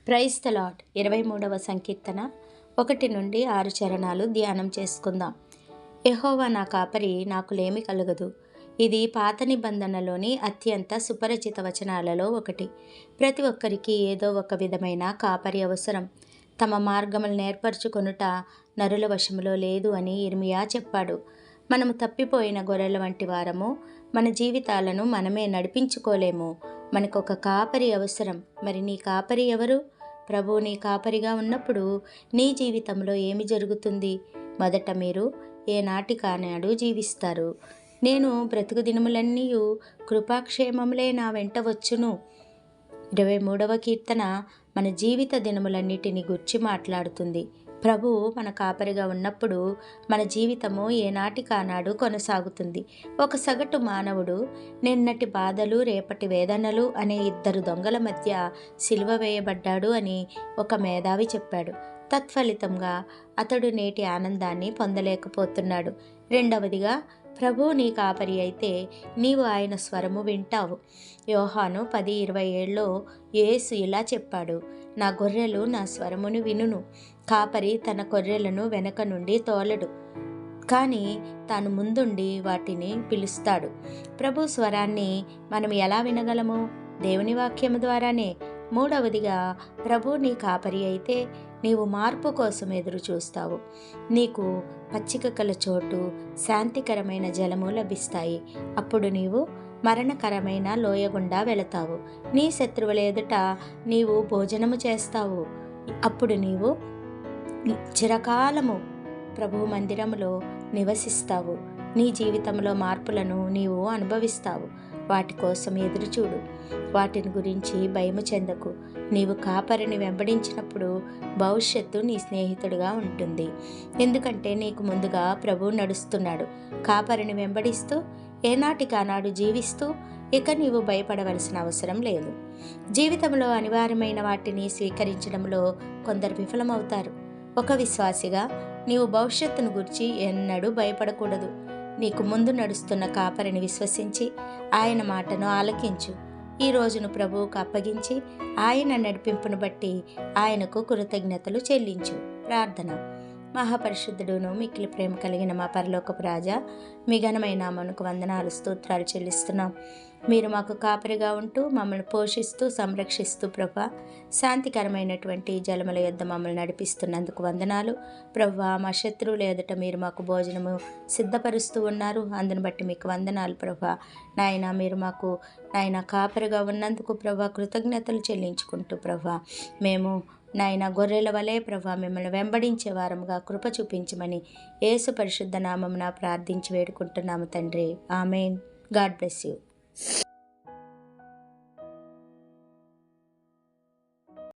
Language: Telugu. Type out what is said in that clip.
Praise the lord. 23వ సంకీర్తన 1 నుండి 6 చరణాలు ధ్యానం చేసుకుందాం. యెహోవా నా కాపరి, నాకు లేమి కలుగదు. ఇది పాత నిబంధనలోని అత్యంత సుపరిచిత వచనాలలో ఒకటి. ప్రతి ఒక్కరికి ఏదో ఒక విధమైన కాపరి అవసరం. తమ మార్గములు నేర్పరచుకొనుట నరుల వశములో లేదు అని ఇర్మియా చెప్పాడు. మనము తప్పిపోయిన గొర్రెల వంటి వారము. మన జీవితాలను మనమే నడిపించుకోలేము. మనకొక కాపరి అవసరం. మరి నీ కాపరి ఎవరు? ప్రభువు నీ కాపరిగా ఉన్నప్పుడు నీ జీవితంలో ఏమి జరుగుతుంది? మొదట మీరు ఏనాటికానాడు జీవిస్తారు. నేను బ్రతుకు దినములన్నీ కృపాక్షేమములే నా వెంట వచ్చును. 23వ కీర్తన మన జీవిత దినములన్నిటిని గుర్చి మాట్లాడుతుంది. ప్రభువు మన కాపరిగా ఉన్నప్పుడు మన జీవితము ఏనాటికానాడు కొనసాగుతుంది. ఒక సగటు మానవుడు నిన్నటి బాధలు, రేపటి వేదనలు అనే 2 దొంగల మధ్య సిలువ వేయబడ్డాడు అని ఒక మేధావి చెప్పాడు. తత్ఫలితంగా అతడు నేటి ఆనందాన్ని పొందలేకపోతున్నాడు. రెండవదిగా, ప్రభువు నీ కాపరి అయితే నీవు ఆయన స్వరము వింటావు. యోహాను 10:27లో యేసు ఇలా చెప్పాడు, నా గొర్రెలు నా స్వరమును వినును. కాపరి తన గొర్రెలను వెనక నుండి తోలడు, కానీ తాను ముందుండి వాటిని పిలుస్తాడు. ప్రభు స్వరాన్ని మనం ఎలా వినగలము? దేవుని వాక్యము ద్వారానే. మూడవదిగా, ప్రభు నీ కాపరి అయితే నీవు మార్పు కోసం ఎదురు చూస్తావు. నీకు పచ్చిక కల చోటు, శాంతికరమైన జలము లభిస్తాయి. అప్పుడు నీవు మరణకరమైన లోయ గుండా వెళతావు. నీ శత్రువుల ఎదుట నీవు భోజనము చేస్తావు. అప్పుడు నీవు చిరకాలము ప్రభు మందిరములో నివసిస్తావు. నీ జీవితంలో మార్పులను నీవు అనుభవిస్తావు. వాటి కోసం ఎదురుచూడు. వాటిని గురించి భయము చెందకు. నీవు కాపరిని వెంబడించినప్పుడు భవిష్యత్తు నీ స్నేహితుడిగా ఉంటుంది. ఎందుకంటే నీకు ముందుగా ప్రభువు నడుస్తున్నాడు. కాపరిని వెంబడిస్తూ ఏనాటికానాడు జీవిస్తూ ఇక నీవు భయపడవలసిన అవసరం లేదు. జీవితంలో అనివార్యమైన వాటిని స్వీకరించడంలో కొందరు విఫలమవుతారు. ఒక విశ్వాసిగా నీవు భవిష్యత్తును గురించి ఎన్నడూ భయపడకూడదు. నీకు ముందు నడుస్తున్న కాపరిని విశ్వసించి ఆయన మాటను ఆలకించు. ఈ రోజును ప్రభువుకు అప్పగించి ఆయన నడిపింపును బట్టి ఆయనకు కృతజ్ఞతలు చెల్లించు. ప్రార్థన. మహాపరిశుద్ధుడును మిక్కిలి ప్రేమ కలిగిన మా పరలోకపు రాజా, మీ ఘనమైన నామమునకు వందనాలు, స్తోత్రాలు చెల్లిస్తున్నాం. మీరు మాకు కాపరిగా ఉంటూ మమ్మల్ని పోషిస్తూ సంరక్షిస్తూ ప్రభా, శాంతికరమైనటువంటి జలముల యొద్ద మమ్మల్ని నడిపిస్తున్నందుకు వందనాలు. ప్రభా, మా శత్రువుల ఎదుట మీరు మాకు భోజనము సిద్ధపరుస్తూ ఉన్నారు. అందుని బట్టి మీకు వందనాలు ప్రభా. నాయన, మీరు మాకు నాయన కాపరిగా ఉన్నందుకు ప్రభా కృతజ్ఞతలు చెల్లించుకుంటూ ప్రభా, మేము నాయన గొర్రెల వలె ప్రభా మిమ్మల్ని వెంబడించే వారముగా కృప చూపించమని యేసు పరిశుద్ధ నామమున ప్రార్థించి వేడుకుంటున్నాము తండ్రి. ఆమెన్. God bless you.